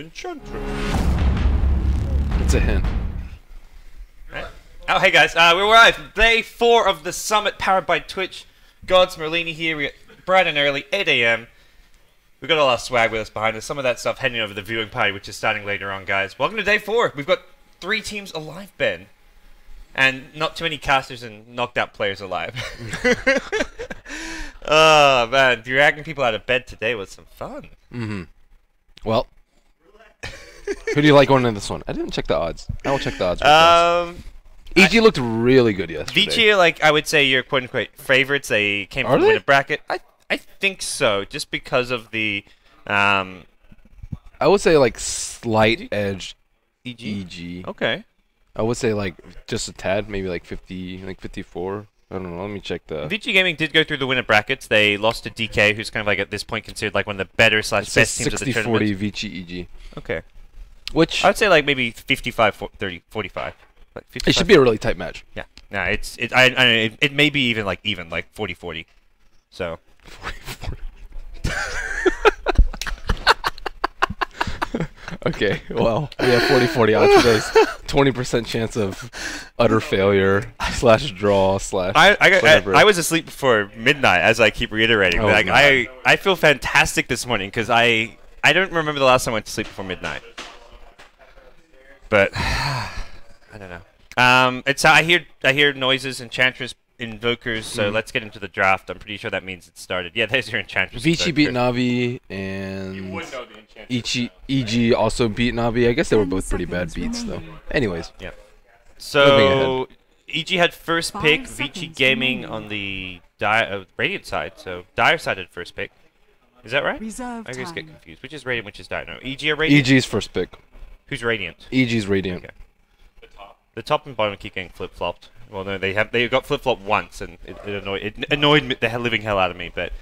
Enchantress. It's a hint. Right. Oh, hey guys, we're live. Day 4 of the summit powered by Twitch. Gods Merlini here. We're bright and early, 8 AM. We've got all our swag with us behind us. Some of that stuff heading over the viewing party, which is starting later on, guys. Welcome to day 4. We've got 3 teams alive, Ben. And not too many casters and knocked out players alive. Oh, man. Dragging people out of bed today was some fun. Mm-hmm. Well, who do you like going into this one? I didn't check the odds. I will check the odds. EG looked really good yesterday. Vici, like, I would say your quote-unquote favorites. They came from the winner bracket. I think so, just because of the... I would say, like, slight edge EG? EG. Okay. I would say, like, just a tad, maybe like 50, like 54. I don't know. Let me check the... Vici Gaming did go through the winner brackets. They lost to DK, who's kind of, like, at this point considered, like, one of the better / best teams of the tournament. 60-40 Vici EG. Okay. Which... I would say, like, maybe 55-30, 45. Like 55. It should be a really tight match. Yeah. Nah, it may be even, like, 40-40. So... 40-40. Okay, well, we have 40-40 odds for this. 20% chance of utter failure / draw / whatever. I was asleep before midnight, as I keep reiterating. Oh, Like, no. I feel fantastic this morning because I don't remember the last time I went to sleep before midnight. But I don't know. It's I hear noises, Enchantress, Invokers. So let's get into the draft. I'm pretty sure that means it started. Yeah, there's your Enchantress. Vici beat Navi, and EG also beat Navi. I guess they were both pretty bad beats, though. Anyways. Yeah. So EG had first pick. Vici Gaming on the Radiant side. So Dire side had first pick. Is that right? I just get confused. Which is Radiant, which is Dire? No, EG or Radiant? EG's first pick. Who's Radiant? EG's Radiant. Okay. The top and bottom keep getting flip-flopped. Well, no, they got flip-flopped once, and it annoyed me, the living hell out of me. But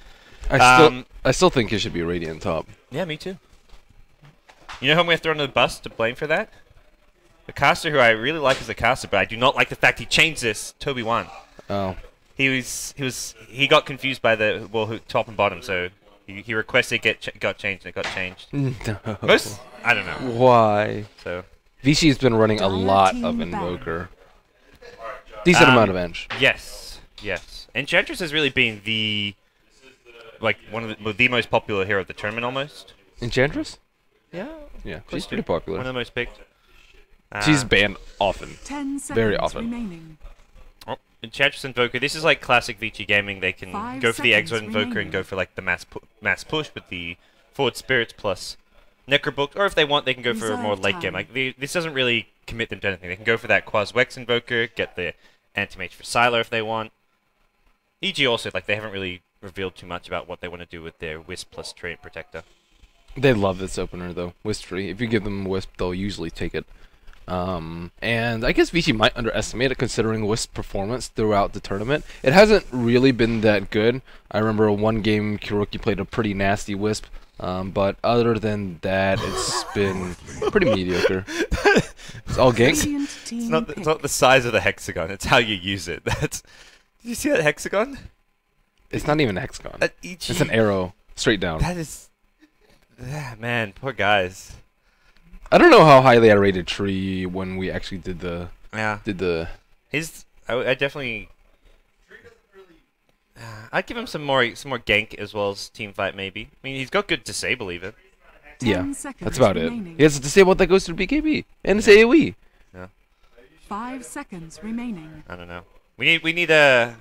I still think it should be Radiant top. yeah, me too. You know who I'm going to throw under the bus to blame for that? The caster who I really like as a caster, but I do not like the fact he changed this. Toby won. Oh. He got confused by the top and bottom, so he requested got changed, and it got changed. No. I don't know. Why? So Vici's been running a lot of Invoker. Decent amount of Ench. Yes. Enchantress has really been one of the most popular hero of the tournament, almost. Enchantress? Yeah. Yeah, she's pretty popular. One of the most picked. She's banned often. Very often. Remaining. Oh, Enchantress Invoker. This is like classic Vici Gaming. They can go for the Exile Invoker and go for like the mass push with the Forward Spirits plus Necrobook, or if they want, they can go for a more late game. Like this doesn't really commit them to anything. They can go for that Quas-Wex Invoker, get the Anti-Mage for Sylar if they want. EG also, like, they haven't really revealed too much about what they want to do with their Wisp plus Trait Protector. They love this opener, though. Wisp free. If you give them Wisp, they'll usually take it. And I guess Vici might underestimate it considering Wisp performance throughout the tournament. It hasn't really been that good. I remember one game Kuroki played a pretty nasty Wisp. But other than that, it's been pretty mediocre. It's all gank. It's not the size of the hexagon. It's how you use it. Did you see that hexagon? It's not even a hexagon. It's an arrow straight down. That is, man, poor guys. I don't know how highly I rated Tree when we actually did the. Yeah. I definitely. I'd give him some more gank as well as team fight maybe. I mean, he's got good disable even. Yeah, that's about it. He has a disable that goes to the BKB and it's AoE. Yeah. 5 seconds remaining. I don't know. We need a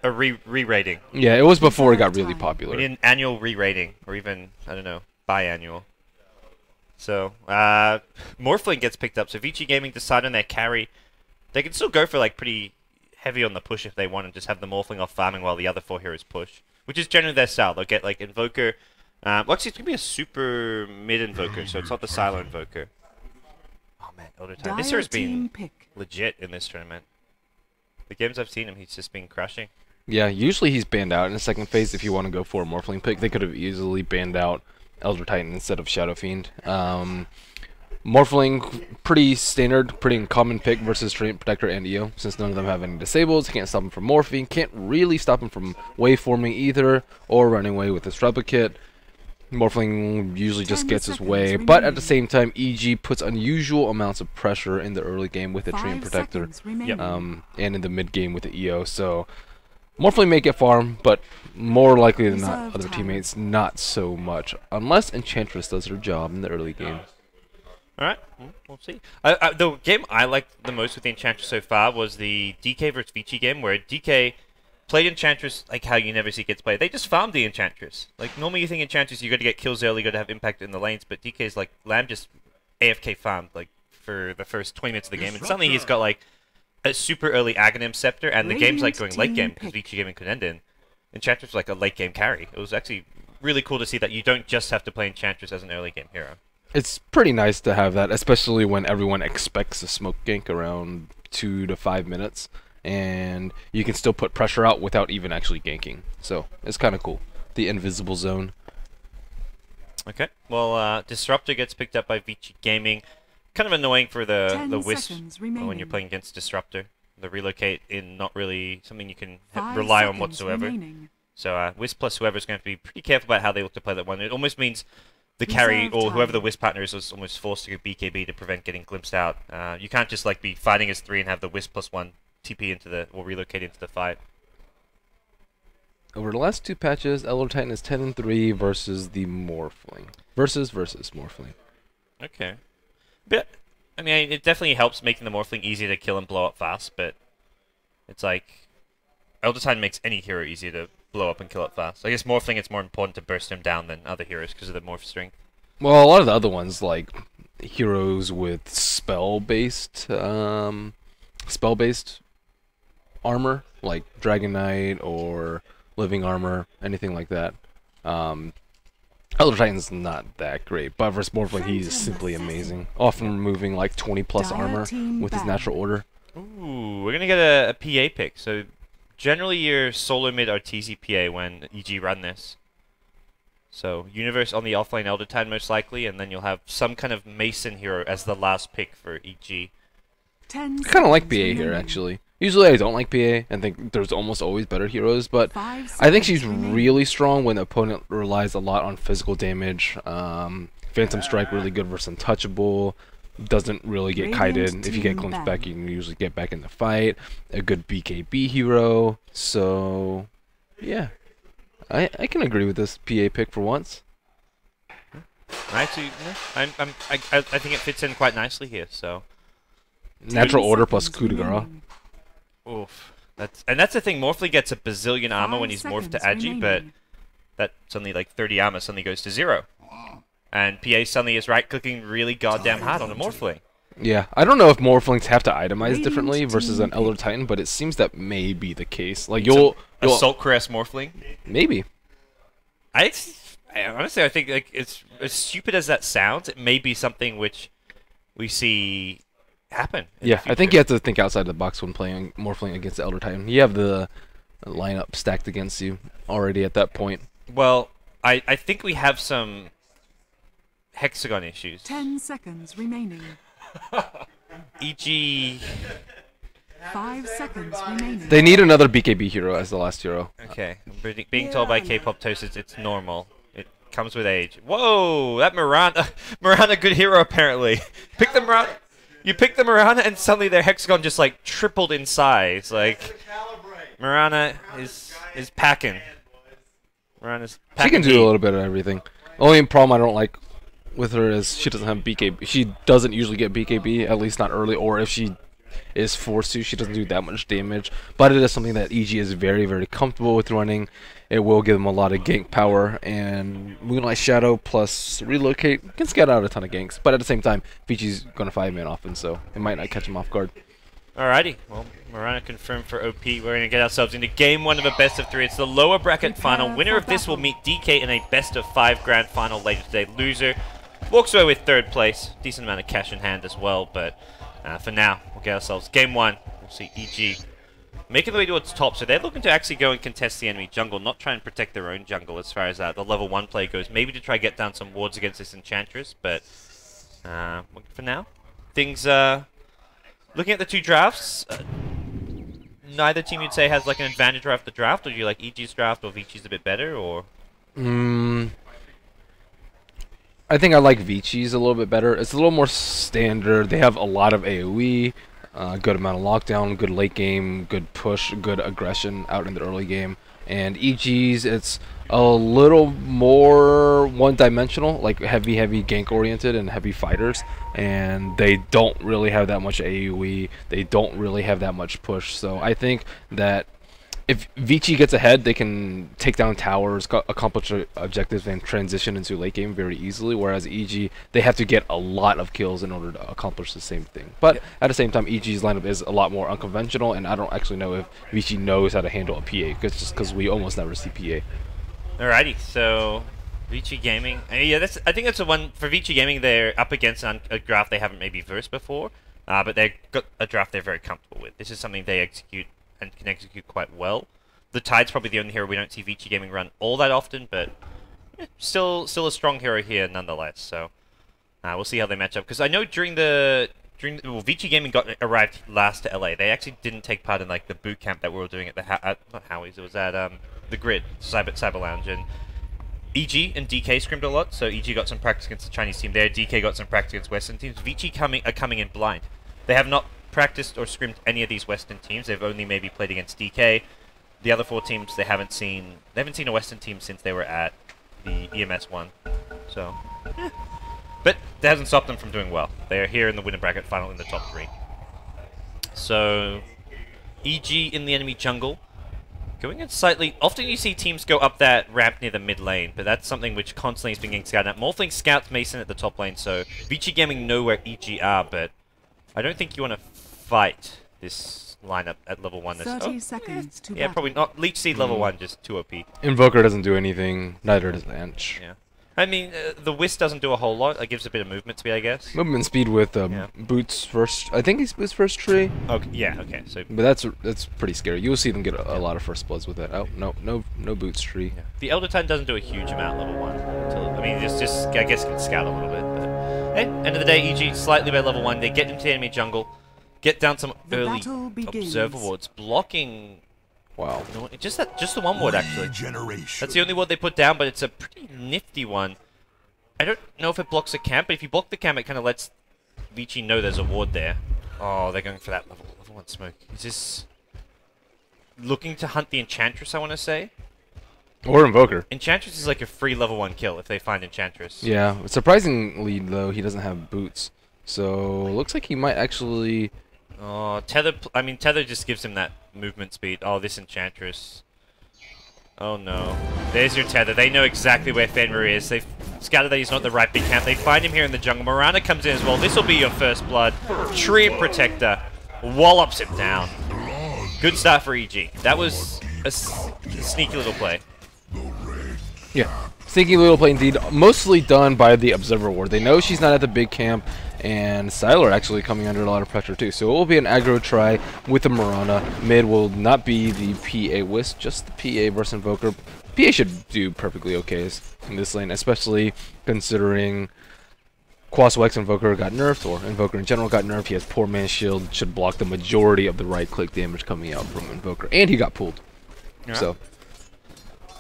re-rating. Yeah, it was before it got really popular. We need an annual re-rating, or even I don't know, biannual. So Morphling gets picked up. So Vici Gaming decide on their carry. They can still go for like pretty heavy on the push if they want and just have the Morphling off farming while the other 4 heroes push, which is generally their style. They'll get like Invoker. Well, actually, it's gonna be a super mid Invoker, so it's not the Silo Invoker. Oh man, Elder Time. This hero's been legit in this tournament. The games I've seen him, he's just been crushing. Yeah, usually he's banned out in the second phase if you want to go for a Morphling pick. They could have easily banned out Elder Titan instead of Shadow Fiend. Morphling, pretty standard, pretty common pick versus Trait Protector and EO, since none of them have any disables. Can't stop him from morphing, can't really stop him from waveforming either, or running away with his replicate. Morphling usually just 10 gets his seconds way, but at the remaining. same time, EG puts unusual amounts of pressure in the early game with the Treant 5 Protector, seconds remaining. and in the mid game with the EO. So Morphling may get farm, but more likely than not, Reserve other time. teammates not so much, unless Enchantress does her job in the early game. All right, we'll see. The game I liked the most with the Enchantress so far was the DK versus Vici game, where DK played Enchantress like how you never see kids play. They just farmed the Enchantress. Like, normally you think Enchantress, you got to get kills early, you got to have impact in the lanes, but DK's like, Lamb just AFK farmed, like, for the first 20 minutes of the game, and suddenly he's got, like, a super early Aghanim Scepter, and the game's, like, going late game, because Vici gaming could end in. Enchantress was, like, a late game carry. It was actually really cool to see that you don't just have to play Enchantress as an early game hero. It's pretty nice to have that, especially when everyone expects a smoke gank around 2 to 5 minutes, and you can still put pressure out without even actually ganking. So it's kind of cool. The invisible zone. Okay, well, Disruptor gets picked up by Vici Gaming. Kind of annoying for the 10 Wisp seconds when you're remaining. playing against Disruptor. The relocate in not really something you can 5 rely on seconds whatsoever. remaining. So Wisp plus whoever's going to be pretty careful about how they look to play that one. It almost means the carry Reserve or whoever the time. Wisp partner is almost forced to go BKB to prevent getting glimpsed out. You can't just like be fighting as 3 and have the Wisp plus 1 TP into the or relocate into the fight. Over the last 2 patches, Elder Titan is 10-3 versus the Morphling. Versus Morphling. Okay. But, I mean, it definitely helps making the Morphling easier to kill and blow up fast, but it's like Elder Titan makes any hero easier to blow up and kill up fast. I guess Morphling, it's more important to burst him down than other heroes because of the morph strength. Well, a lot of the other ones, like heroes with spell-based armor, like Dragon Knight or Living Armor, anything like that. Elder Titan's not that great, but versus Morphling, he's simply amazing. Often removing like 20 plus Dire armor team with his ban. natural order. Ooh, we're gonna get a PA pick. So generally you're solo mid Arteezy PA when EG run this. So Universe on the offlane Elder Titan most likely, and then you'll have some kind of Mason hero as the last pick for EG. 10 I kind of like PA seconds here, remaining. actually. Usually I don't like PA and think there's almost always better heroes, but 5 I think seconds she's remaining. really strong when the opponent relies a lot on physical damage. Phantom Strike really good versus Untouchable. Doesn't really get Radiant kited. If you get team glimpsed ban. back, you can usually get back in the fight. A good BKB hero. So, yeah. I can agree with this PA pick for once. Actually, yeah, I think it fits in quite nicely here. So, 10 Natural order plus seconds coup de grace. remaining. oof, that's the thing. Morphling gets a bazillion armor 5 when he's morphed to seconds Agi, but remaining. that suddenly like 30 armor suddenly goes to 0, and PA suddenly is right clicking really goddamn hard on a Morphling. Yeah, I don't know if Morphlings have to itemize Radiant differently versus an team Elder pick. Titan, but it seems that may be the case. Like So, you'll Assault Caress Morphling. maybe. I honestly, I think like it's as stupid as that sounds, it may be something which we see happen. In Yeah, the I think future. you have to think outside the box when playing Morphling against the Elder Titan. You have the lineup stacked against you already at that point. Well, I think we have some hexagon issues. 10 seconds remaining. E.g. 5 seconds remaining. They need another BKB hero as the last hero. Okay, being told by K-pop Toasters it's normal. It comes with age. Whoa, that Miranda, Miranda, good hero apparently. Pick the Miranda, you pick the Miranda, and suddenly their hexagon just like tripled in size. Like Miranda is packing. Miranda's She packing. can do heat. a little bit of everything. Only problem I don't like with her is she doesn't have BKB. She doesn't usually get BKB, at least not early, or if she is forced to, she doesn't do that much damage. But it is something that EG is very, very comfortable with running. It will give them a lot of gank power, and Moonlight Shadow plus Relocate can scatter out a ton of ganks. But at the same time, Vici's going to 5-man often, so it might not catch him off guard. Alrighty, well, Miranda confirmed for OP. We're going to get ourselves into game 1 of a best of 3. It's the lower bracket final. Winner of this will meet DK in a best of 5 grand final later today. Loser walks away with 3rd place. Decent amount of cash in hand as well, but for now, we'll get ourselves game 1. We'll see EG making the way towards top. So they're looking to actually go and contest the enemy jungle, not try and protect their own jungle as far as the level 1 play goes. Maybe to try get down some wards against this Enchantress, but for now, things... looking at the 2 drafts, neither team you'd say has like an advantage right off the draft, or do you like EG's draft or Vici's a bit better, or? I think I like Vici's a little bit better. It's a little more standard. They have a lot of AoE, good amount of lockdown, good late game, good push, good aggression out in the early game. And EG's, it's a little more one-dimensional, like heavy gank oriented and heavy fighters. And they don't really have that much AoE. They don't really have that much push. So I think that if Vici gets ahead, they can take down towers, accomplish objectives, and transition into late game very easily. Whereas EG, they have to get a lot of kills in order to accomplish the same thing. But at the same time, EG's lineup is a lot more unconventional, and I don't actually know if Vici knows how to handle a PA, just because we almost never see PA. Alrighty, so Vici Gaming. Yeah, I think that's the one for Vici Gaming. They're up against a draft they haven't maybe versed before, but they've got a draft they're very comfortable with. This is something they execute and can execute quite well. The Tide's probably the only hero we don't see Vici Gaming run all that often, but still a strong hero here nonetheless. So we'll see how they match up. Because I know well, Vici Gaming arrived last to LA. They actually didn't take part in like the boot camp that we were doing at the not Howie's. It was at the Grid Cyber Lounge, and EG and DK scrimmed a lot. So EG got some practice against the Chinese team there. DK got some practice against Western teams. Vici are coming in blind. They have not practiced or scrimmed any of these Western teams. They've only maybe played against DK. The other 4 teams they haven't seen a Western team since they were at the EMS one. So, but that hasn't stopped them from doing well. They are here in the winner bracket final in the top 3. So, EG in the enemy jungle, going in slightly. Often you see teams go up that ramp near the mid lane, but that's something which constantly is being getting scouted at. Morphling scouts Mason at the top lane, so Vici Gaming know where EG are, but I don't think you want to fight this lineup at level 1. 30 seconds to yeah, probably not. Leech Seed level 1, just too OP. Invoker doesn't do anything, neither does Anch. Yeah. I mean, the Wisp doesn't do a whole lot. It gives a bit of movement speed, I guess. Movement speed with Boots first. I think he's his first tree. Okay, yeah, okay. So, but that's pretty scary. You'll see them get a lot of first bloods with that. Oh, no Boots tree. Yeah. The Elder Titan doesn't do a huge amount level 1. I mean, it's just, I guess, can scout a little bit. But hey, end of the day, EG slightly by level 1. They get into the enemy jungle, get down some early observer wards, blocking. Wow. No, just the one ward actually. That's the only ward they put down, but it's a pretty nifty one. I don't know if it blocks a camp, but if you block the camp, it kind of lets Vici know there's a ward there. Oh, they're going for that level 1 smoke. Is this looking to hunt the Enchantress, I want to say? Or Invoker. Enchantress is like a free level 1 kill if they find Enchantress. Yeah, surprisingly though, he doesn't have boots. So, looks like he might actually... Oh, Tether, I mean, Tether just gives him that movement speed. Oh, this Enchantress. Oh no. There's your Tether. They know exactly where Fenrir is. They've scouted that he's not the right big camp. They find him here in the jungle. Morana comes in as well. This will be your first blood. Tree Protector wallops him down. Good start for EG. That was a sneaky little play. Yeah. Sneaky little play indeed. Mostly done by the Observer Ward. They know she's not at the big camp, and Sylar actually coming under a lot of pressure too. So it will be an aggro try with the Morana. Mid will not be the PA Wisp, just the PA versus Invoker. PA should do perfectly okay in this lane, especially considering Quaswex Invoker got nerfed, or Invoker in general got nerfed. He has poor man shield, should block the majority of the right-click damage coming out from Invoker, and he got pulled. Yeah. So.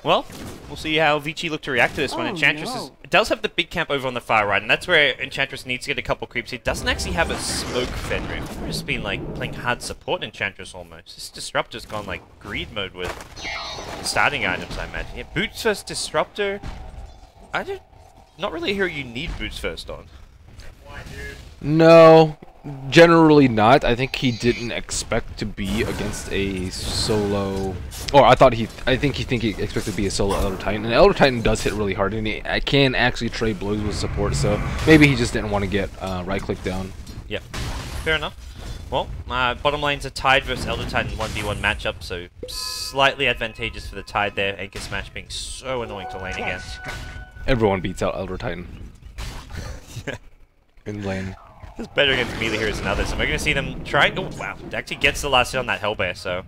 Well, we'll see how Vici look to react to this one. Enchantress does have the big camp over on the far right, and that's where Enchantress needs to get a couple creeps. He doesn't actually have a smoke Fenrir. We've just been like playing hard support Enchantress almost. This Disruptor's gone like greed mode with the starting items, I imagine. Yeah, Boots first Disruptor. Not really a hero you need Boots first on. No, generally not. I think he didn't expect to be against a solo, or I think he expected to be a solo Elder Titan. And Elder Titan does hit really hard, and he can actually trade blows with support. So maybe he just didn't want to get right click down. Yep, fair enough. Well, bottom lane's a Tide versus Elder Titan 1v1 matchup, so slightly advantageous for the Tide there. Anchor Smash being so annoying to lane against. Everyone beats out Elder Titan. In lane. It's better against melee heroes than others, and we're going to see them try. Oh wow! It actually gets the last hit on that Hellbear, so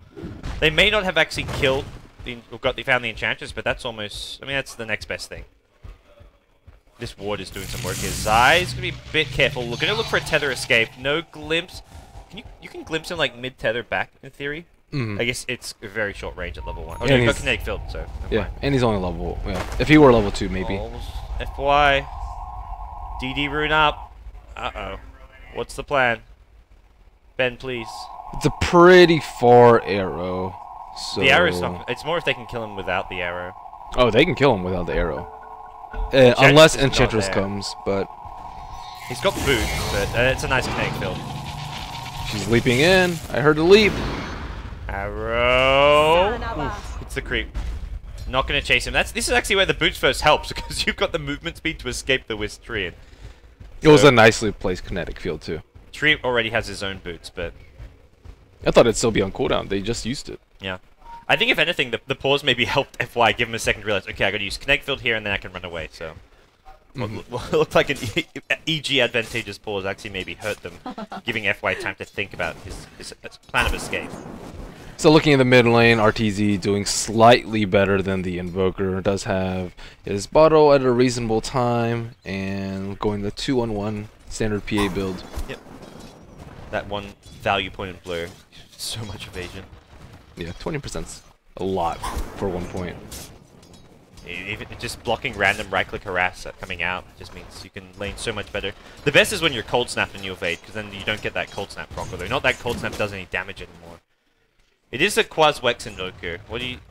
they may not have actually killed found the Enchantress, but that's almost. I mean, that's the next best thing. This ward is doing some work here. Zai's going to be a bit careful. We're going to look for a tether escape. No glimpse. You can glimpse him like mid tether back in theory. Mm-hmm. I guess it's a very short range at level 1. Oh, no, you've got kinetic field, so. Yeah, and he's only level. Yeah, if he were level 2, maybe. FY. DD rune up. Uh-oh. What's the plan? Ben, please. It's a pretty far arrow. So The arrow's not... It's more if they can kill him without the arrow. Oh, they can kill him without the arrow. Unless Enchantress comes, but... He's got boots, but it's a nice kinetic field. She's leaping in. I heard a leap. Arrow. Oof, it's the creep. Not going to chase him. This is actually where the boots first helps, because you've got the movement speed to escape the Wisp tree. It was a nicely placed kinetic field, too. Tree already has his own boots, but... I thought it'd still be on cooldown. They just used it. Yeah. I think if anything, the pause maybe helped FY give him a second to realize, okay, I got to use kinetic field here and then I can run away, so... What looked like an EG advantageous pause actually maybe hurt them, giving FY time to think about his plan of escape. So looking at the mid lane, RTZ doing slightly better than the Invoker. Does have his bottle at a reasonable time, and going the 2-on-1 standard PA build. Yep. That one value point in blur. So much evasion. Yeah, 20%'s a lot for 1 point. Even just blocking random right-click harass coming out just means you can lane so much better. The best is when you're cold snap and you evade, because then you don't get that cold snap proc. Although not that cold snap does any damage anymore. It is a Quas Wex Invoker.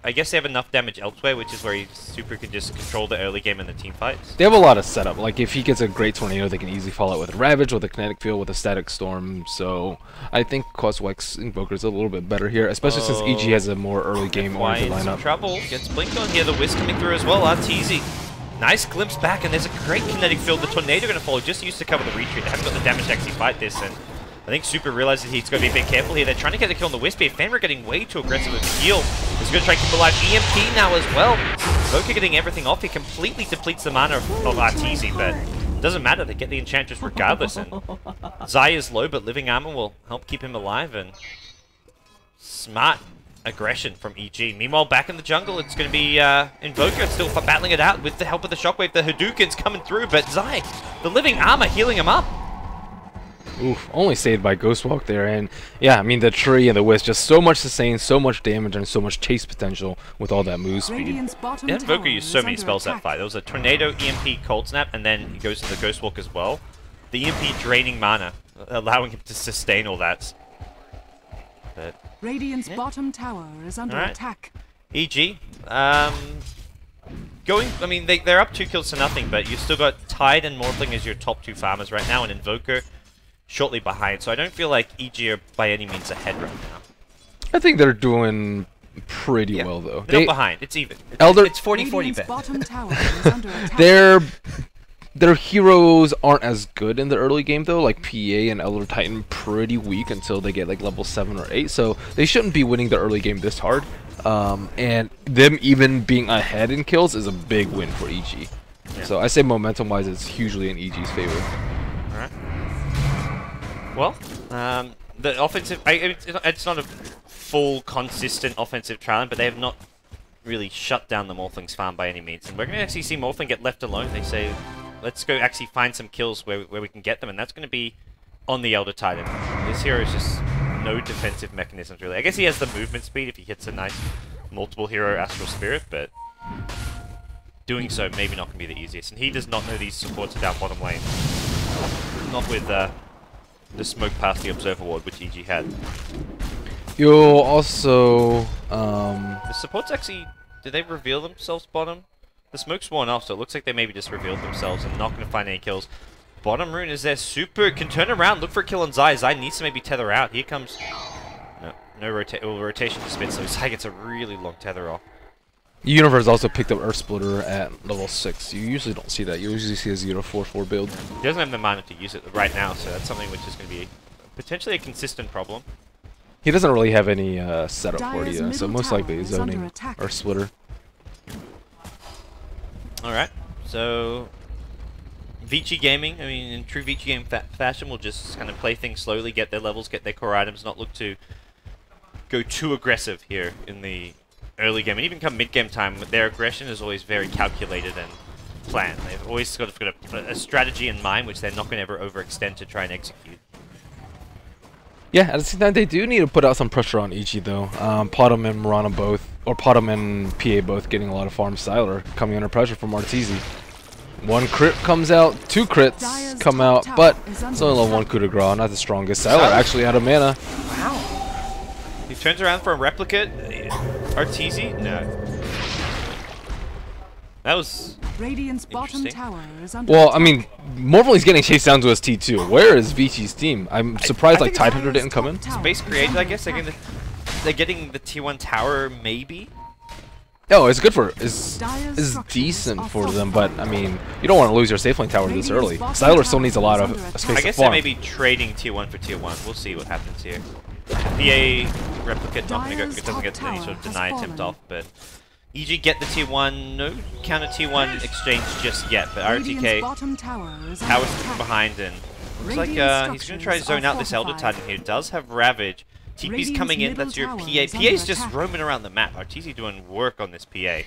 I guess they have enough damage elsewhere, which is where he super can just control the early game in the team fights. They have a lot of setup. Like if he gets a great tornado, they can easily follow it with a Ravage, with a Kinetic Field, with a Static Storm. So I think Quas Wex Invoker is a little bit better here, especially since EG has a more early game oriented lineup. Trouble gets blinked on here. The Wisp coming through as well. RTZ. Nice glimpse back, and there's a great Kinetic Field. The Tornado going to follow, just used to cover the retreat. They haven't got the damage to actually fight this, and I think Super realizes he's got to be a bit careful here. They're trying to get the kill on the Wisp here. Fenrir getting way too aggressive with the heal. He's going to try to keep alive. EMP now as well. Voka getting everything off. He completely depletes the mana of RTZ, but it doesn't matter. They get the Enchantress regardless. And Zai is low, but Living Armor will help keep him alive. And smart aggression from EG. Meanwhile, back in the jungle, it's going to be Invoker still battling it out with the help of the Shockwave. The Hadouken's coming through, but Zai, the Living Armor healing him up. Oof, only saved by Ghostwalk there, and yeah, I mean the tree and the Wisp, just so much sustain, so much damage, and so much chase potential with all that move speed. Invoker used so many spells that fight. There was a Tornado, EMP, Cold Snap, and then he goes into the Ghostwalk as well. The EMP draining mana, allowing him to sustain all that. But, Radiant's bottom tower is under attack. EG, I mean, they're up 2 kills to nothing, but you've still got Tide and Morphling as your top 2 farmers right now, and Invoker shortly behind, so I don't feel like EG are by any means ahead right now. I think they're doing pretty well, though. They're not behind. It's even. It's 40-40 bet. Bottom tower is under attack. Their heroes aren't as good in the early game, though. Like PA and Elder Titan pretty weak until they get like level 7 or 8, so they shouldn't be winning the early game this hard. And them even being ahead in kills is a big win for EG. Yeah. So I say momentum-wise, it's hugely in EG's favor. Alright. Well, the offensive... it's not a full, consistent offensive trial, but they have not really shut down the Morphling's farm by any means. And we're going to actually see Morphling get left alone. They say, let's go actually find some kills where we can get them, and that's going to be on the Elder Titan. This hero is just no defensive mechanisms, really. I guess he has the movement speed if he hits a nice multiple hero Astral Spirit, but doing so maybe not going to be the easiest. And he does not know these supports are down bottom lane. Not with the smoke past the Observer Ward, which EG had. You'll also... The supports actually... Did they reveal themselves bottom? The smoke's worn off, so it looks like they maybe just revealed themselves and not going to find any kills. Bottom rune is there. Super can turn around, look for a kill on Zai. Zai needs to maybe tether out. Here comes... No rotation to spin, so Zai gets a really long tether off. Universe also picked up Earth Splitter at level 6. You usually don't see that. You usually see a 0-4-4 build. He doesn't have the mana to use it right now, so that's something which is going to be potentially a consistent problem. He doesn't really have any setup for it, so most likely he's zoning Earth Splitter. Alright, so Vici Gaming, I mean, in true Vici game fashion, will just kind of play things slowly, get their levels, get their core items, not look to go too aggressive here in the early game, and even come mid-game time, their aggression is always very calculated and planned. They've always got a strategy in mind, which they're not going to ever overextend to try and execute. Yeah, at the same time, they do need to put out some pressure on EG, though. Potom and Mirana both, or Potom and PA both getting a lot of farm style are coming under pressure from RTZ. One crit comes out, two crits Dire's come top out, tower but is it's under only level 1 attack. coup de grace, not the strongest. Sylar actually out of mana. Wow. He turns around for a replicate. Arteezy? No. That was... Radiant's bottom Interesting. tower is under Well, attack. I mean, Morphling's getting chased down to his T2. Where is Vici's team? I'm surprised I like think Tidehunter didn't come in. Space created, I guess. They're getting the T1 tower, maybe? Oh, it's good for is Dire's structures decent are for them, but fortified. I mean, you don't want to lose your safe lane tower this early. Sylar still needs a lot of space I to guess they farm. may be trading Tier 1 for Tier 1. We'll see what happens here. PA replicate not gonna go, it doesn't get any sort of deny attempt off, but EG get the Tier 1, no counter Tier 1 exchange just yet, but Radiant's RTK bottom tower is under tower's attack. behind and looks like Radiant he's gonna try to structures zone are out this Elder fortified. Titan here. Does have Ravage. TP's Radiant's coming in, middle that's your tower PA. is PA's under just attack. roaming around the map. Arteezy doing work on this PA.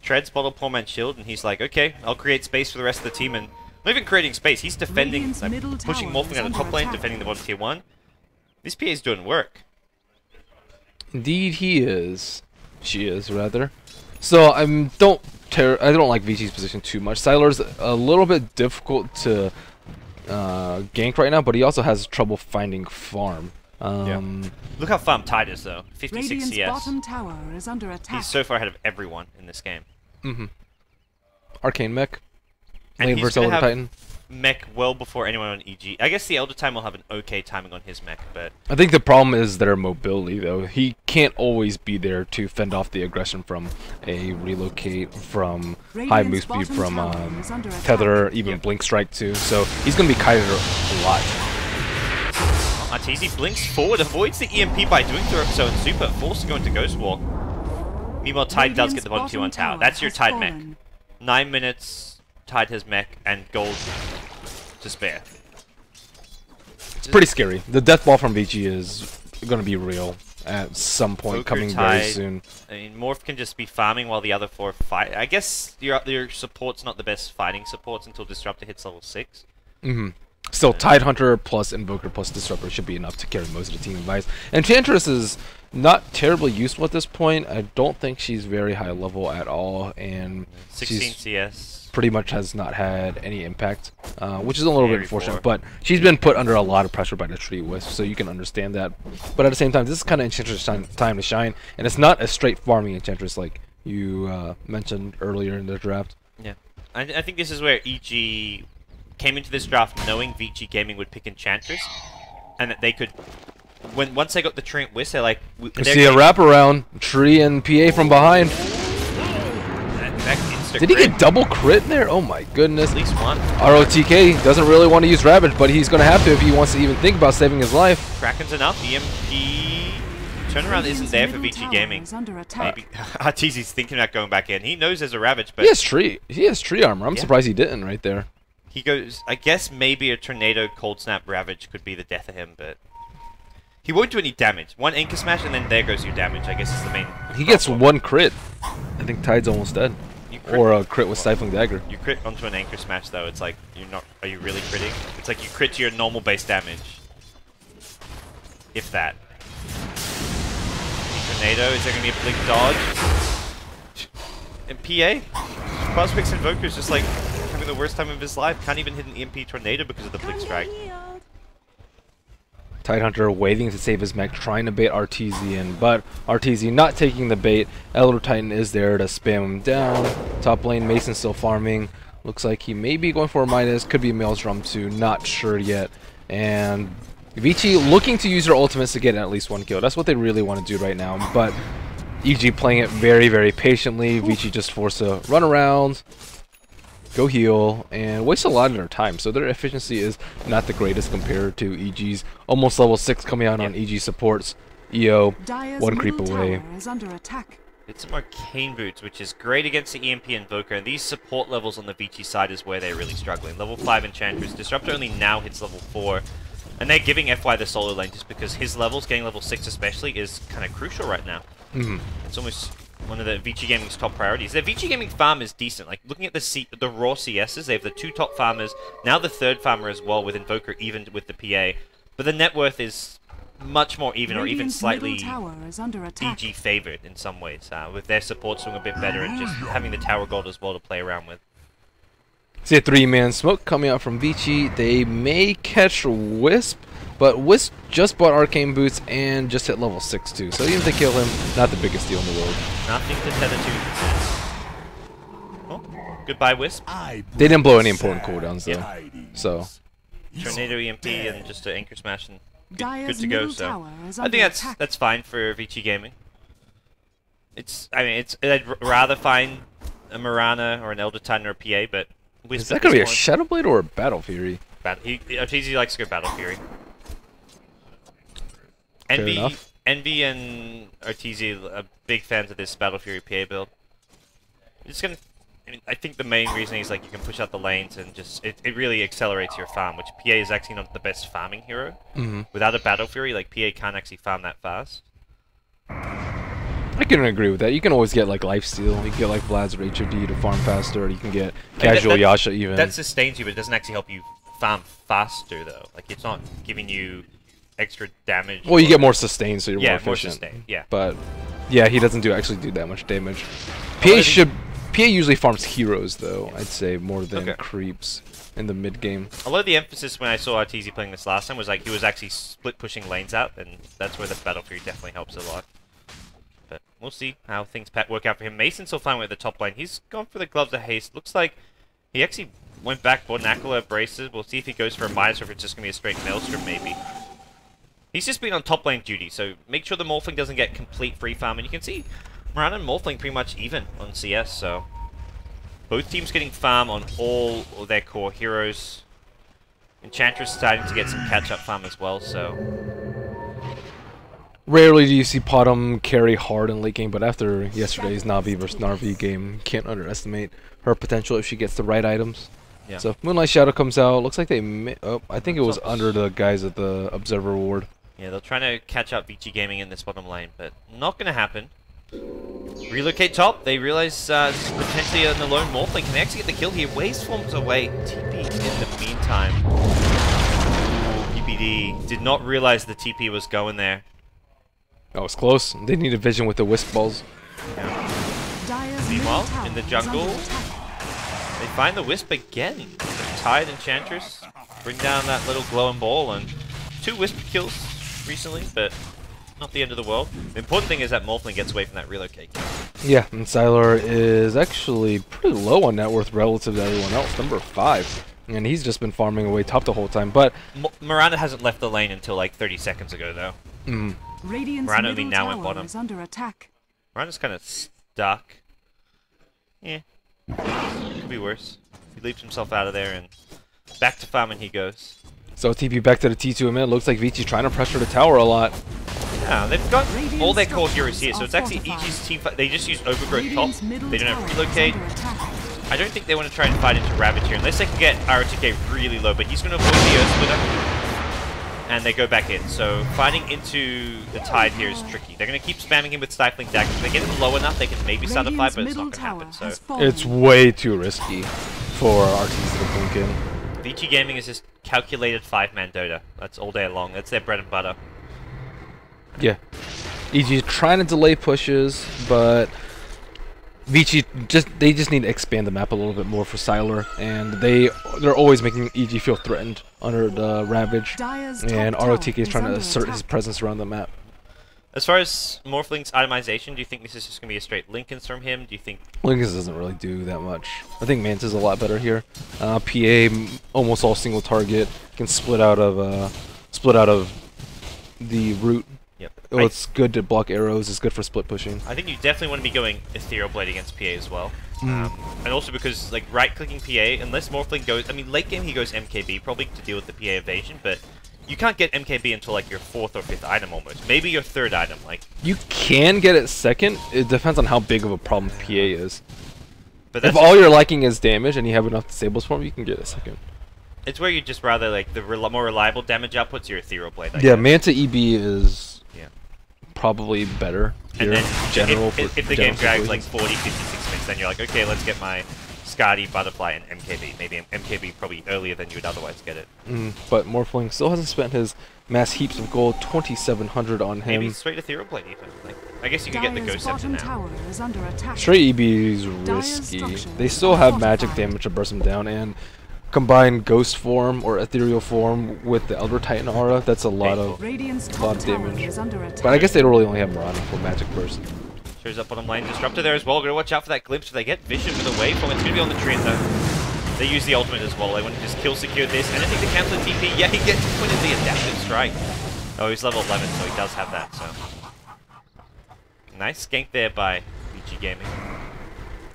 Treads bottle poor man's shield and he's like, okay, I'll create space for the rest of the team, and not even creating space, he's defending, Radiant's like, middle pushing tower Morphling is out of the under top lane, attack. defending the bottom Tier 1. This PA's doing work. Indeed, he is. She is rather. So I don't like Vici's position too much. Sylar's a little bit difficult to gank right now, but he also has trouble finding farm. Look how farm Tide is though. 56 Radiant's CS. bottom tower is under attack. He's so far ahead of everyone in this game. Arcane mech. And Lane he's versus gonna Elder have Titan. mech well before anyone on EG. I guess the Elder Titan will have an okay timing on his mech, but I think the problem is their mobility, though. He can't always be there to fend off the aggression from a relocate, from high move Radiant's speed, bottom from tower is under attack. tether, even Yep. blink strike too. So he's gonna be kited a lot. Arteezy blinks forward, avoids the EMP by doing so and super, forced to go into Ghost Walk. Meanwhile, Tide does get the bottom Tier 1 tower. That's your has Tide mech. fallen. 9 minutes, Tide has mech, and gold to spare. It's pretty scary. The death ball from Vici is gonna be real at some point, Poker coming very Tide. soon. I mean, Morph can just be farming while the other 4 fight. I guess your support's not the best fighting supports until Disruptor hits level 6. Still, Tidehunter plus Invoker plus Disruptor should be enough to carry most of the team advice. Enchantress is not terribly useful at this point. I don't think she's very high level at all, and 16 she's CS. pretty much has not had any impact, which is a little bit Very unfortunate. poor. But she's been put under a lot of pressure by the Tree Wisp, so you can understand that. But at the same time, this is kind of Enchantress time to shine, and it's not a straight farming Enchantress like you mentioned earlier in the draft. Yeah. I think this is where EG came into this draft knowing Vici Gaming would pick Enchantress, and that they could, once they got the Trent Wisp, they're like... You see a wraparound, Tree and PA from behind. Did he get double crit there? Oh my goodness. At least one. ROTK doesn't really want to use Ravage, but he's going to have to if he wants to even think about saving his life. Kraken's enough. EMP turnaround isn't there for Vici Gaming. Maybe Arteezy's thinking about going back in. He knows there's a Ravage, but He has tree armor. I'm Yeah. surprised he didn't right there. he goes... I guess maybe a Tornado Cold Snap Ravage could be the death of him, but... He won't do any damage. One Anchor Smash, and then there goes your damage, I guess is the main... He gets problem. one crit. I think Tide's almost dead. You crit- Or a crit with Stifling Dagger. You crit onto an Anchor Smash, though. It's like, you're not... Are you really critting? It's like you crit to your normal base damage. If that. Tornado, is there going to be a blink dodge? And PA? Prospects Invoker is just like having the worst time of his life. Can't even hit an EMP Tornado because of the blink strike. Tidehunter waiting to save his mech, trying to bait Arteezy, but Arteezy not taking the bait. Elder Titan is there to spam him down. Top lane, Mason still farming. Looks like he may be going for a Midas. Could be a Maelstrom too. Not sure yet. And Vici looking to use their ultimates to get at least one kill. That's what they really want to do right now. But EG playing it very, very patiently. Vici just forced to run around, go heal, and waste a lot of their time. So their efficiency is not the greatest compared to EG's. Almost level 6 coming out on EG supports. EO, one creep away. Is under attack. It's some Arcane Boots, which is great against the EMP Invoker, and these support levels on the Vici side is where they're really struggling. Level 5 Enchantress. Disruptor only now hits level 4, and they're giving FY the solo lane just because his levels, getting level 6 especially, is kind of crucial right now. It's almost one of the Vici Gaming's top priorities. Their Vici Gaming farm is decent. Like, looking at the raw CSs, they have the 2 top farmers, now the 3rd farmer as well with Invoker, even with the PA. But the net worth is much more even, or even Radiant's middle slightly tower is under attack. EG favored in some ways, with their support doing a bit better and just having the tower gold as well to play around with. See a 3-man smoke coming out from Vici. They may catch Wisp, but Wisp just bought Arcane Boots and just hit level 6 too. So even if they kill him, not the biggest deal in the world. Nothing to tether to. Oh, goodbye, Wisp. They didn't blow any important cooldowns though. So Tornado EMP and just an Anchor Smash and good Dire's to go. middle So tower is I under think attack. that's fine for Vici Gaming. I'd rather find a Mirana or an Elder Titan or a PA, but Wisp is that at gonna be a this Shadow Blade or a Battle Fury? Arteezy likes to go Battle Fury. Fair enough. Envy and Arteezy are big fans of this Battle Fury PA build. It's gonna. I think the main reason is like you can push out the lanes and just it really accelerates your farm, which PA is actually not the best farming hero. Without a Battle Fury, like PA can't actually farm that fast. I can agree with that. You can always get like lifesteal. You can get like Vlad's or HOD to farm faster, or you can get casual Yasha even. That sustains you, but it doesn't actually help you farm faster though. Like it's not giving you extra damage. Well, you get more sustain, so you're more more efficient. sustain. Yeah. But yeah, he doesn't actually do that much damage. PA usually farms heroes though. I'd say more than creeps in the mid game. A lot of the emphasis when I saw Arteezy playing this last time was like he was actually split pushing lanes out, and that's where the Battle Fury definitely helps a lot. But we'll see how things work out for him. Mason's still fine with the top lane. He's gone for the Gloves of Haste. Looks like he actually went back for Nakula Braces. We'll see if he goes for a Midas or if it's just going to be a straight Maelstrom maybe. He's just been on top lane duty, so make sure the Morphling doesn't get complete free farm. And you can see Mirana and Morphling pretty much even on CS, so both teams getting farm on all of their core heroes. Enchantress starting to get some catch-up farm as well, so Rarely do you see Potom carry hard in late game, but after yesterday's Navi versus Narvi game, can't underestimate her potential if she gets the right items. yeah. So Moonlight Shadow comes out. Looks like they. I think it was under the guys at the Observer Ward. Yeah, they're trying to catch up Vici Gaming in this bottom lane, but not going to happen. Relocate top. They realize this is potentially an alone Morphling. Can they actually get the kill here? Waze forms away. TP in the meantime. Ooh, PPD did not realize the TP was going there. Oh, it's close. They need a vision with the Wisp balls. Dire's Meanwhile, middle tower in the is jungle, under attack. they find the Wisp again. Tied Enchantress. Bring down that little glowing ball, and 2 Wisp kills recently, but not the end of the world. The important thing is that Morphling gets away from that relocate kill. Yeah, and Sylar is actually pretty low on net worth relative to everyone else, number 5. And he's just been farming away top the whole time, but Miranda hasn't left the lane until like 30 seconds ago, though. Radiant's Miranda only middle now went tower bottom. is under attack. Miranda's kind of stuck. Yeah. Could be worse. He leaves himself out of there, and back to farming he goes. so TP back to the T2 mid. Looks like Vici trying to pressure the tower a lot. Yeah, they've got Radiant's all their core heroes structures here, so are it's actually fortified. EG's team fight. They just use Overgrowth top. Radiant's middle They don't tower have is relocate. under attack. I don't think they want to try and fight into Ravage here, unless they can get ROTK really low, but he's going to avoid the Earth Splitter. And they go back in, so fighting into the Tide here is tricky. They're going to keep spamming him with Stifling Daggers. If they get him low enough, they can maybe start a fight, Radiant's but it's middle not going to tower happen. So has fallen. It's way too risky for RTs to blink in. Vici Gaming is just calculated 5-man Dota. That's all day long. That's their bread and butter. Yeah. EG trying to delay pushes, but Vici they just need to expand the map a little bit more for Sylar, and they're always making EG feel threatened under the Ravage, Dire's top and tower ROTK is trying to under assert his attack. presence around the map. As far as Morphling's itemization, do you think this is just going to be a straight Lincolns from him? Do you think... Lincolns doesn't really do that much. I think Manta's a lot better here. PA almost all single target, can split out of the root. Yep. Oh, it's good to block arrows. It's good for split pushing. I think you definitely want to be going Ethereal Blade against PA as well. And also because, like, right-clicking PA, unless Morphling goes... I mean, late game he goes MKB, probably to deal with the PA evasion, but you can't get MKB until, like, your 4th or 5th item almost. Maybe your 3rd item, like... You can get it second. It depends on how big of a problem PA is. But If that's all you're liking is damage and you have enough disables for him, you can get it second. it's where you'd just rather, like, the more reliable damage output's your Ethereal Blade, I Yeah, guess. Manta EB is Yeah. probably better And here. then general if the general game drags, like, situations. 40, 56 minutes, then you're like, okay, let's get my Skadi, Butterfly, and MKB. Maybe MKB probably earlier than you would otherwise get it. But Morphling still hasn't spent his mass heaps of gold, 2,700 on him. Maybe straight Ethereal Blade even. Like, I guess you could get the Dire's Ghost Scepter bottom now. tower is under attack. Straight EB is Dire's risky. structures They still are have magic fortified. damage to burst them down, and combine Ghost form or Ethereal form with the Elder Titan aura. That's a lot of. Radiant's lot top of tower damage. is under attack. But I guess they don't really only have Mirana for magic burst. Shows up bottom lane. Disruptor there as well. Gotta watch out for that glimpse. If they get Vision with a waveform, it's gonna be on the trend though. They use the ultimate as well. They want to just kill secure this. Anything to cancel the TP. Yeah, he gets pointed the adaptive strike. Oh, he's level 11, so he does have that, so. Nice gank there by Vici Gaming.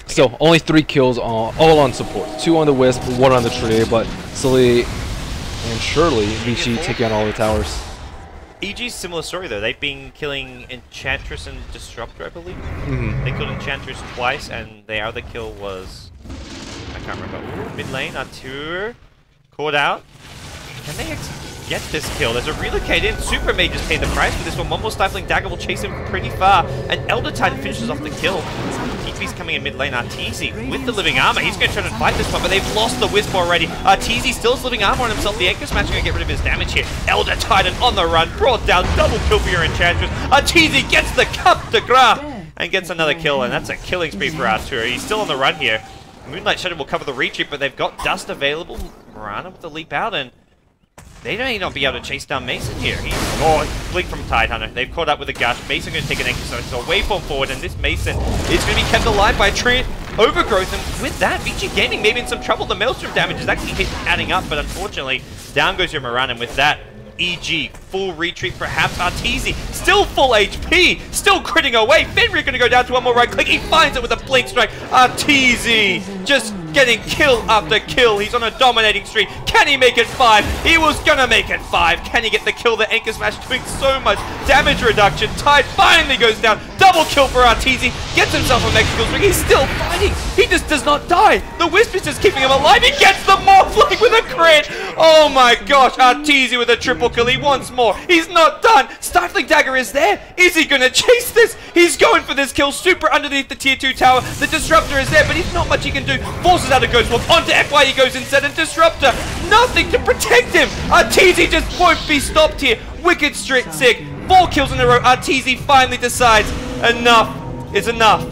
Still, only 3 kills all on support. 2 on the Wisp, 1 on the tree, but slowly and surely, Vici taking on all the towers. EG's similar story though. They've been killing Enchantress and Disruptor, I believe. They killed Enchantress twice, and their other kill was... I can't remember. Ooh, mid lane, Artur. Caught out. Can they get this kill? There's a relocate in. Super Mage just paid the price for this one. One more Stifling Dagger will chase him pretty far. And Elder Titan finishes off the kill. TP's coming in mid lane. Arteezy with the living armor. He's going to try and fight this one, but they've lost the Wisp already. Arteezy still has living armor on himself. The Anchor Smash going to get rid of his damage here. Elder Titan on the run. Brought down. Double kill for your Enchantress. Arteezy gets the Cup de Gras and gets another kill. And that's a killing spree for Artur. He's still on the run here. Moonlight Shadow will cover the retreat, but they've got Dust available. Mirana with the leap out, and they may not be able to chase down Mason here. Blink from Tidehunter. They've caught up with a Gush. Mason going to take an anchor, so it's a waveform forward, and this Mason is going to be kept alive by Treant Overgrowth, and with that, Vici Gaming may be in some trouble. The Maelstrom damage is actually adding up, but unfortunately, down goes your Mirana, and with that, EG, full retreat, perhaps Arteezy, still full HP, still critting away. Fenrir gonna go down to one more right click, he finds it with a blink strike. Arteezy just getting kill after kill. He's on a dominating streak. Can he make it 5? He was gonna make it 5. Can he get the kill? The Anchor Smash doing so much damage reduction. Tide finally goes down. Double kill for Arteezy. Gets himself a mega kill streak. He's still fighting. He just does not die. The Wisp is just keeping him alive. He gets the Morphling with a crit. Oh my gosh. Arteezy with a triple kill. He wants more. He's not done. Stifling Dagger is there. Is he gonna chase this? He's going for this kill. Super underneath the tier 2 tower. The Disruptor is there, but he's not much he can do. Forces out a Ghost Walk onto FY. He goes instead, and Disruptor, nothing to protect him. Arteezy just won't be stopped here. Wicked Street Sick. 4 kills in a row. Arteezy finally decides enough is enough.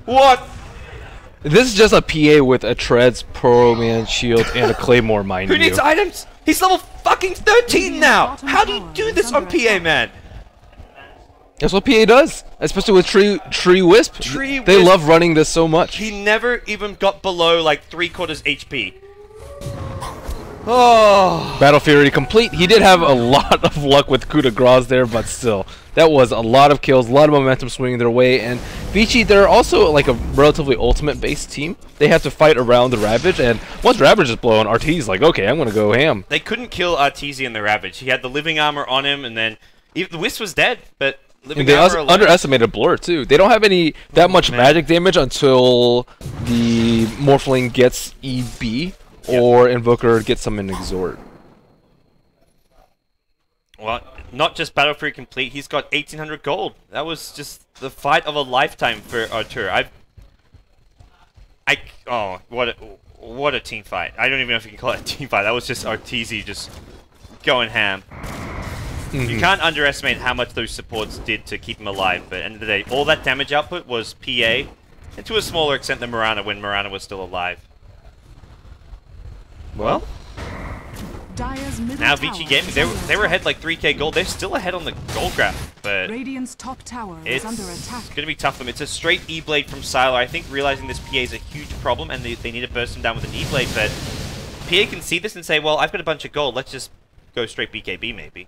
What? This is just a PA with a Treads, Pearl Man Shield, and a Claymore, mind Who you. needs items? He's level fucking 13 now. How do you do this on PA, man? That's what PA does, especially with Tree Wisp. Tree They Wisp. love running this so much. He never even got below like 3/4 HP. Oh. Battle Fury complete. He did have a lot of luck with coup de grace there, but still, that was a lot of kills, a lot of momentum swinging their way. And Vici, they're also like a relatively ultimate-based team. They have to fight around the Ravage, and once Ravage is blown, Arteezy's like, okay, I'm gonna go ham. They couldn't kill Arteezy in the Ravage. He had the living armor on him, and then the Wisp was dead, but living And they armor alone. underestimated Blur too. They don't have that much man. magic damage until the Morphling gets EB or Invoker gets some in Exhort. Well, not just Battle Fury complete, he's got 1800 gold. That was just the fight of a lifetime for Artur. Oh, what a team fight. I don't even know if you can call it a team fight. That was just Arteezy just going ham. You can't underestimate how much those supports did to keep him alive, but at the end of the day, all that damage output was PA, and to a smaller extent than Mirana when Mirana was still alive. Well, Dire's middle now tower Vici Gaming, is they under were ahead like 3k gold. They're still ahead on the gold graph, but Radiant's top tower is it's under attack. going to be tough for them. It's a straight E-Blade from Sylar. I think realizing this PA is a huge problem and they need to burst him down with an E-Blade, but PA can see this and say, well, I've got a bunch of gold. Let's just go straight BKB maybe.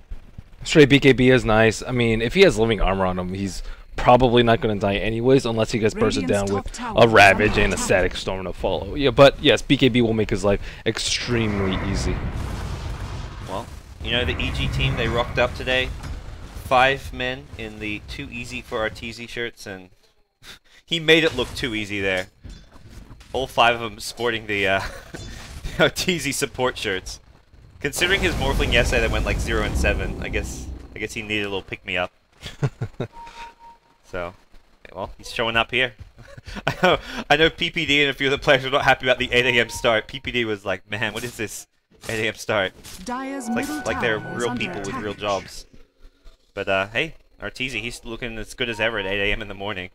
Straight BKB is nice. I mean, if he has living armor on him, he's probably not going to die anyways unless he gets bursted down Radiant's with top a tower Ravage is and under a attack. Static Storm to follow. Yeah, but yes, BKB will make his life extremely easy. Well, you know, the EG team, they rocked up today. 5 men in the too easy for Arteezy shirts, and he made it look too easy there. All 5 of them sporting the Arteezy support shirts. Considering his Morphling yesterday that went like 0 and 7, I guess he needed a little pick-me-up. So, Well, he's showing up here. I know PPD and a few of the players were not happy about the 8 a.m. start. PPD was like, man, what is this 8 a.m. start? Dyer's Like they're real people with real jobs. But hey, Arteezy, he's looking as good as ever at 8 a.m. in the morning.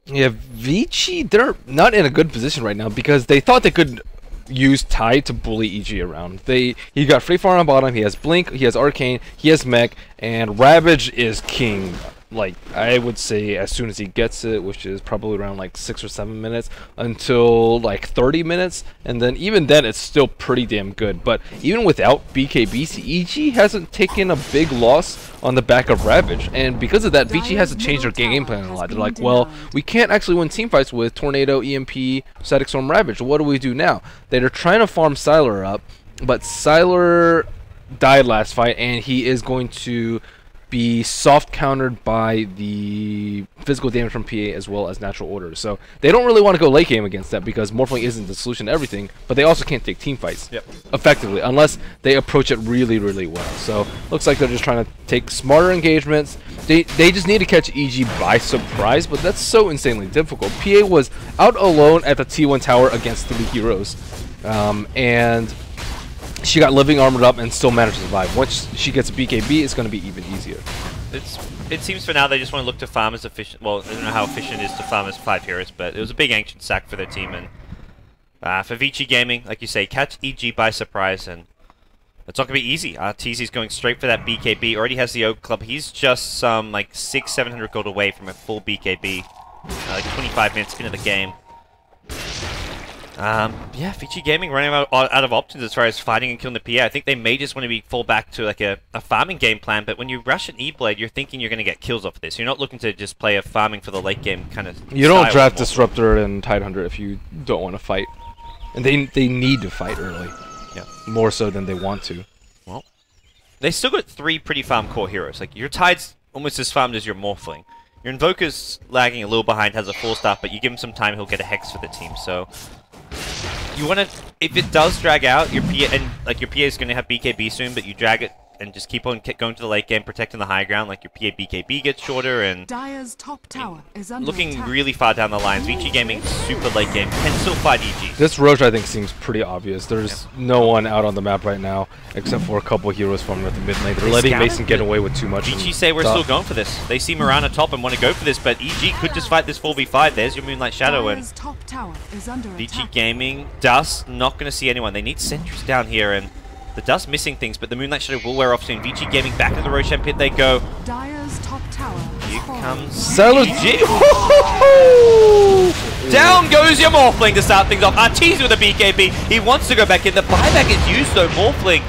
Yeah, Vici, they're not in a good position right now because they thought they could use Tide to bully EG around. He got Free Fire on bottom, he has Blink, he has Arcane, he has Mech, and Ravage is king. Like, I would say as soon as he gets it, which is probably around like 6 or 7 minutes, until like 30 minutes, and then even then it's still pretty damn good. But even without BKB, EG hasn't taken a big loss on the back of Ravage, and because of that, Vici has to change their game plan a lot. They're like, well, we can't actually win teamfights with Tornado, EMP, Static Storm, Ravage. What do we do now? They're trying to farm Sylar up, but Sylar died last fight, and he is going to be soft countered by the physical damage from PA as well as natural orders. So they don't really want to go late game against that because Morphling isn't the solution to everything, but they also can't take team fights effectively unless they approach it really, really well. So looks like they're just trying to take smarter engagements. They just need to catch EG by surprise, but that's so insanely difficult. PA was out alone at the T1 tower against 3 heroes, and she got living armored up and still managed to survive. Once she gets a BKB, it's going to be even easier. It seems for now they just want to look to farm as efficient. Well, I don't know how efficient it is to farm as 5 heroes, but it was a big ancient sack for their team. And for Vici Gaming, like you say, catch EG by surprise, and it's not going to be easy. Arteezy's going straight for that BKB. Already has the Oak Club. He's just some like 600-700 gold away from a full BKB. Like 25 minutes into the game. Yeah, Vici Gaming running out of options as far as fighting and killing the PA. I think they may just want to fall back to like a farming game plan, but when you rush an E-Blade, you're thinking you're going to get kills off of this. You're not looking to just play a farming for the late game kind of You don't draft Disruptor and Tidehunter if you don't want to fight. And they need to fight early. Yeah. More so than they want to. Well, they still got 3 pretty farm core heroes. Like, your Tide's almost as farmed as your Morphling. Your Invoker's lagging a little behind, has a 4-star, but you give him some time, he'll get a Hex for the team, so you want to, if it does drag out, your PA, and like your PA is going to have BKB soon, but you drag it and just keep on going to the late game, protecting the high ground, like your PA BKB gets shorter, and Dyer's top tower is under looking attack. really far down the lines. Vici Gaming, super late game, can still fight EG. This Roche, I think, seems pretty obvious. There's no one out on the map right now, except for a couple heroes from the mid lane. They're letting Mason get away with too much. Vici say we're still going for this. They see Mirana top and want to go for this, but EG could just fight this 4v5. There's your Moonlight Shadow, and Dyer's top tower is under Vici attack. Gaming, Dust, not going to see anyone. They need sentries down here, and the Dust missing things, but the Moonlight Shadow will wear off soon. Vici Gaming back to the Roshan pit they go. Dyer's top tower Here is falling. comes Salad EG. Down goes your Morphling to start things off. Arteezy with a BKB. He wants to go back in. The buyback is used though. Morphling,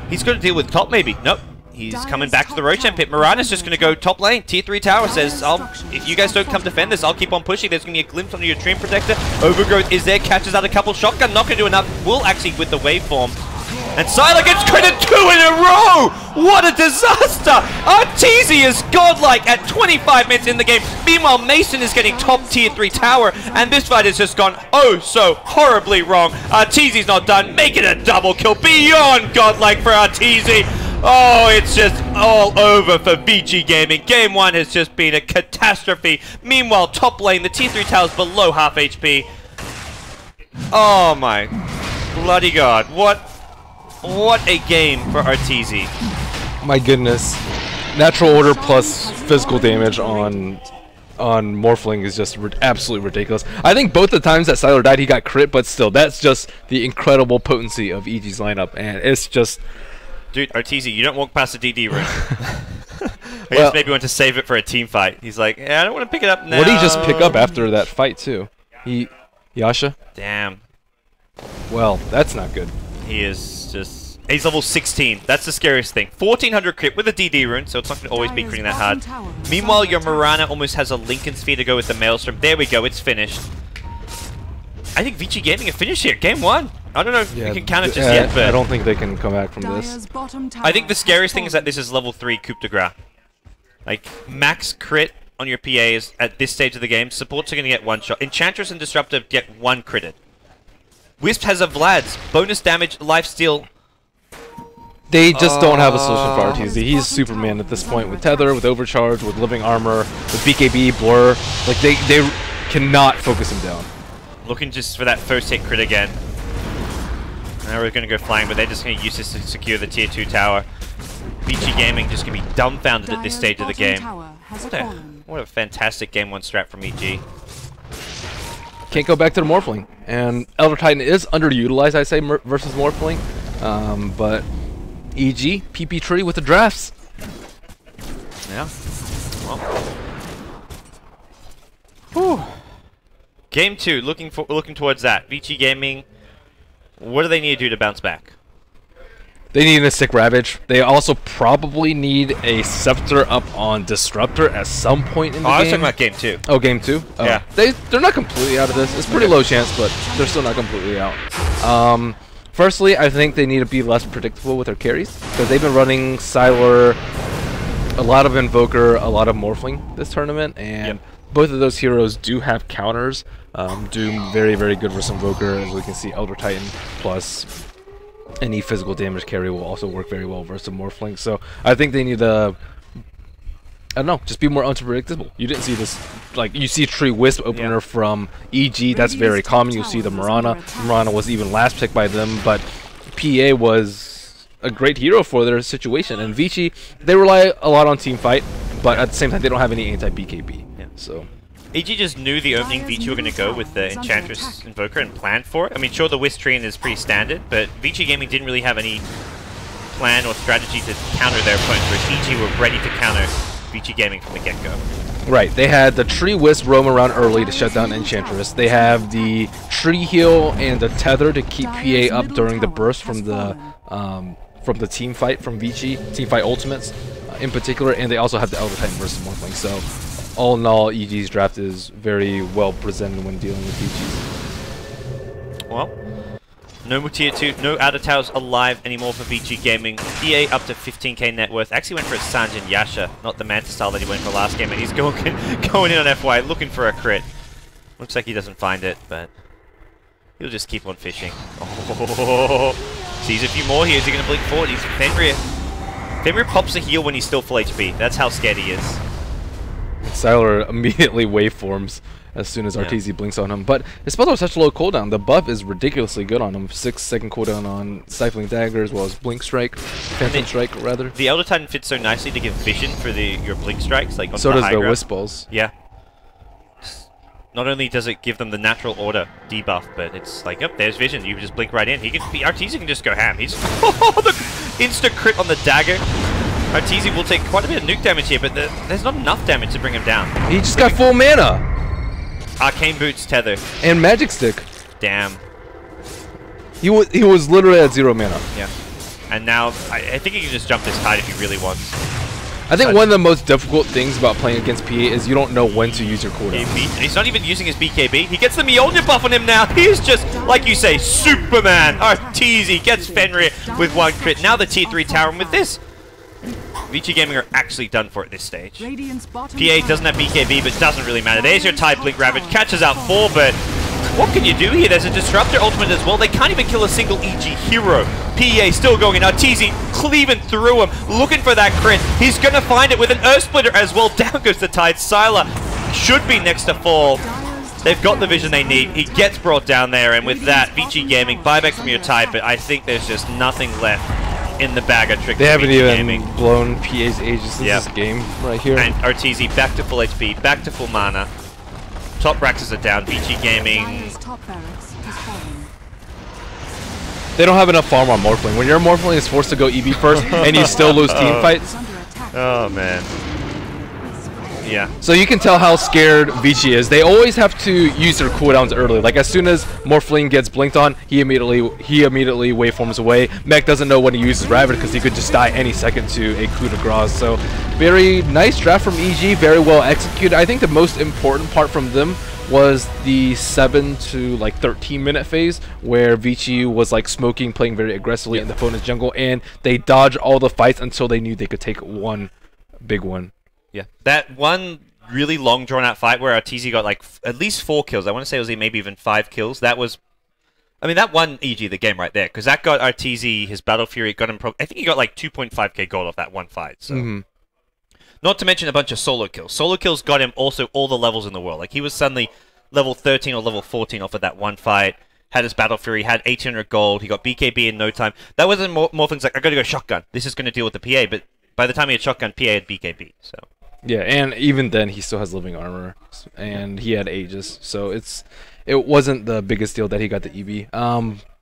he's going to deal with top maybe. Nope. He's coming back to the Roshan pit. Mirana's just going to go top lane. Tier 3 tower says, if you guys don't come defend this, I'll keep on pushing. There's going to be a glimpse onto your Treant Protector. Overgrowth is there. Catches out a couple. Shotgun not going to do enough. Will actually with the waveform. And Sylar gets critted 2 in a row! What a disaster! Arteezy is godlike at 25 minutes in the game. Meanwhile, Mason is getting top tier 3 tower, and this fight has just gone oh so horribly wrong. Arteezy's not done. Make it a double kill. Beyond godlike for Arteezy. Oh, it's just all over for Vici Gaming. Game 1 has just been a catastrophe. Meanwhile, top lane, the tier 3 tower's below half HP. Oh my bloody god. What a game for Arteezy. My goodness. Natural order plus physical damage on Morphling is just absolutely ridiculous. I think both the times that Sylar died, he got crit, but still, that's just the incredible potency of EG's lineup, and it's just... Dude, Arteezy, you don't walk past the DD room. I guess maybe went to save it for a team fight. He's like, yeah, I don't want to pick it up now. What did he just pick up after that fight, too? Yasha? Damn. Well, that's not good. He is just... He's level 16. That's the scariest thing. 1400 crit with a DD rune, so it's not going to always be critting that hard. Meanwhile, your Mirana almost has a Lincoln Sphere to go with the Maelstrom. There we go, it's finished. I think Vici Gaming are finished here. Game 1. I don't know if we can count it just yet, but... I don't think they can come back from this. I think the scariest thing is that this is level 3 coup de grace. Like, max crit on your PAs at this stage of the game. Supports are going to get 1 shot. Enchantress and Disruptor get 1 critted. Wisp has a Vlad's. Bonus damage, lifesteal. They just don't have a solution for RTZ. He's Superman at this point with Tether, with Overcharge, with Living Armor, with BKB, Blur. Like, they cannot focus him down. Looking just for that first hit crit again. Now we're going to go flying, but they're just going to use this to secure the tier 2 tower. Vici Gaming just going to be dumbfounded at this stage of the game. What a fantastic game 1 strat from EG. Can't go back to the Morphling. And Elder Titan is underutilized, I say, versus Morphling. But EG, PP Tree with the drafts. Yeah. Well. Whew. Game 2, looking towards that. Vici Gaming, what do they need to do to bounce back? They need a Sick Ravage. They also probably need a Scepter up on Disruptor at some point in the game. I was talking about Game 2. Oh, Game 2? Oh. Yeah. They're not completely out of this. It's pretty low chance, but they're still not completely out. Firstly, I think they need to be less predictable with their carries, because they've been running Sylar, a lot of Invoker, a lot of Morphling this tournament, and both of those heroes do have counters. Do very, very good versus Invoker, as we can see. Elder Titan plus any physical damage carry will also work very well versus Morphling. So I think they need to, I don't know, just be more unpredictable. You didn't see this, like, you see Tree Wisp opener from EG, that's very common. You see the Mirana. Mirana was even last picked by them, but PA was a great hero for their situation. And Vici, they rely a lot on team fight, but at the same time, they don't have any anti-BKB. So EG just knew the opening Vici were going to go with the Enchantress Invoker and planned for it. I mean, sure, the Wisp Tree is pretty standard, but Vici Gaming didn't really have any plan or strategy to counter their opponents, whereas EG were ready to counter Vici Gaming from the get-go. Right, they had the Tree Wisp roam around early to shut down Enchantress. They have the Tree Heal and the Tether to keep PA up during the burst from the team fight from Vici, team fight ultimates in particular, and they also have the Elder Titan versus Morphling. So all in all, EG's draft is very well presented when dealing with Vici's. Well, no more tier 2, no outer towers alive anymore for Vici Gaming. EA up to 15k net worth. Actually went for a Sanjin Yasha, not the Manta style that he went for last game, and he's going in on FY, looking for a crit. Looks like he doesn't find it, but he'll just keep on fishing. Oh, sees a few more here. Is he going to blink forward? He's Fenrir. Fenrir pops a heal when he's still full HP. That's how scared he is. Sylar immediately waveforms as soon as RTZ blinks on him. But his spells are such low cooldown. The buff is ridiculously good on him. 6-second cooldown on Stifling Dagger as well as Blink Strike. Phantom Strike, rather. The Elder Titan fits so nicely to give vision for your Blink Strikes. Like on so the does the Wisp Balls. Yeah. Not only does it give them the natural order debuff, but it's like, yep, there's vision. You can just blink right in. RTZ can just go ham. He's the instant crit on the dagger. RTZ will take quite a bit of nuke damage here, but there's not enough damage to bring him down. He just got full mana. Arcane Boots, Tether. And Magic Stick. Damn. He was literally at 0 mana. Yeah. And now, I think he can just jump this tide if he really wants. I think one of the most difficult things about playing against PA is you don't know when to use your cooldown. He's not even using his BKB. He gets the Mjolnir buff on him now. He is just, like you say, Superman. RTZ gets Fenrir with 1 crit. Now the tier 3 tower, and with this, Vici Gaming are actually done for at this stage. PA doesn't have BKB, but doesn't really matter. There's your Tide Blink Ravage. Catches out 4, but what can you do here? There's a Disruptor ultimate as well. They can't even kill a single EG hero. PA still going in. RTZ cleaving through him, looking for that crit. He's going to find it with an Earth Splitter as well. Down goes the Tide. Sylar should be next to fall. They've got the vision they need. He gets brought down there, and with that, Vici Gaming, buyback from your Tide, but I think there's just nothing left in the bag of tricks. They haven't even blown PA's ages since this game right here. And RTZ back to full HP, back to full mana. Top Raxes are down. Vici Gaming. They don't have enough farm on Morphling. When your Morphling is forced to go EV first and you still lose team fights. Oh man. Yeah. So you can tell how scared Vici is. They always have to use their cooldowns early. Like as soon as Morphling gets blinked on, he immediately waveforms away. Mech doesn't know when to use his Ravage because he could just die any second to a coup de grace. So very nice draft from EG, very well executed. I think the most important part from them was the 7 to like 13 minute phase where Vici was like smoking, playing very aggressively in the opponent's jungle, and they dodged all the fights until they knew they could take one big one. Yeah, that one really long drawn out fight where RTZ got like at least 4 kills. I want to say it was maybe even 5 kills. That was I mean, that won EG the game right there, because that got Arteezy his Battle Fury, got him. I think he got like 2.5k gold off that one fight. So, not to mention a bunch of solo kills. Solo kills got him also all the levels in the world. Like he was suddenly level 13 or level 14 off of that one fight. Had his Battle Fury, had 1800 gold. He got BKB in no time. That wasn't more things like I got to go shotgun. This is going to deal with the PA, but by the time he had shotgun, PA had BKB. So. Yeah, and even then he still has living armor, and he had Aegis, so it wasn't the biggest deal that he got the EB.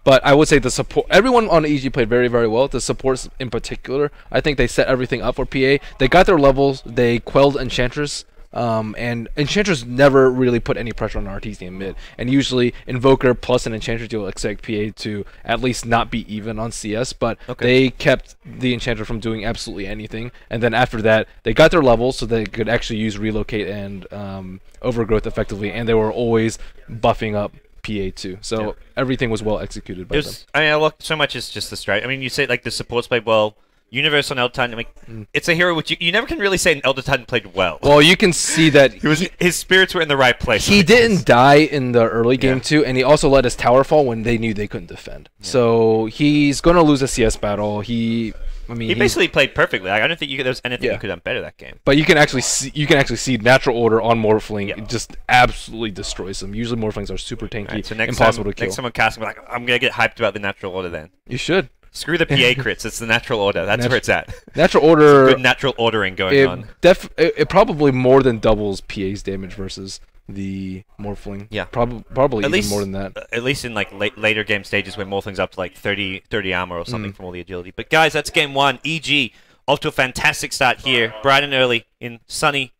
But I would say the support, everyone on EG played very, very well. The supports in particular, I think they set everything up for PA. They got their levels, they quelled Enchantress, and Enchantress never really put any pressure on Arteezy mid. And usually Invoker plus an Enchantress, you'll expect PA to at least not be even on CS, but they kept the Enchantress from doing absolutely anything. And then after that, they got their levels so they could actually use Relocate and Overgrowth effectively, and they were always buffing up PA2. So everything was well executed by them. I mean, look, so much is just the strat. I mean, you say like the supports played well. Universe on Elder Titan, I mean, it's a hero which you never can really say an Elder Titan played well. Well, you can see that his spirits were in the right place. He didn't die in the early game too, and he also let his tower fall when they knew they couldn't defend. So he's going to lose a CS battle. He basically played perfectly. Like, I don't think there was anything you could have done better that game. But you can actually see natural order on Morphling just absolutely destroys them. Usually Morphlings are super tanky, so impossible to kill. Next time I'm casting, I'm like, I'm gonna get hyped about the natural order then. You should. Screw the PA crits. It's the natural order. That's where it's at. Natural order. Good natural ordering going on. It probably more than doubles PA's damage versus the Morphling. Yeah. Probably even more than that. At least in like later game stages where Morphling's up to like 30 armor or something from all the agility. But guys, that's game one. EG off to a fantastic start here. Bright and early in sunny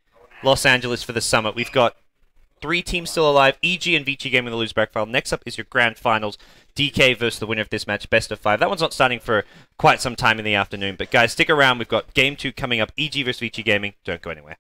Los Angeles for the summer. We've got 3 teams still alive. EG and Vici Gaming the lose back file. Next up is your grand finals. DK versus the winner of this match, best of 5. That one's not starting for quite some time in the afternoon. But guys, stick around. We've got game 2 coming up. EG versus Vici Gaming. Don't go anywhere.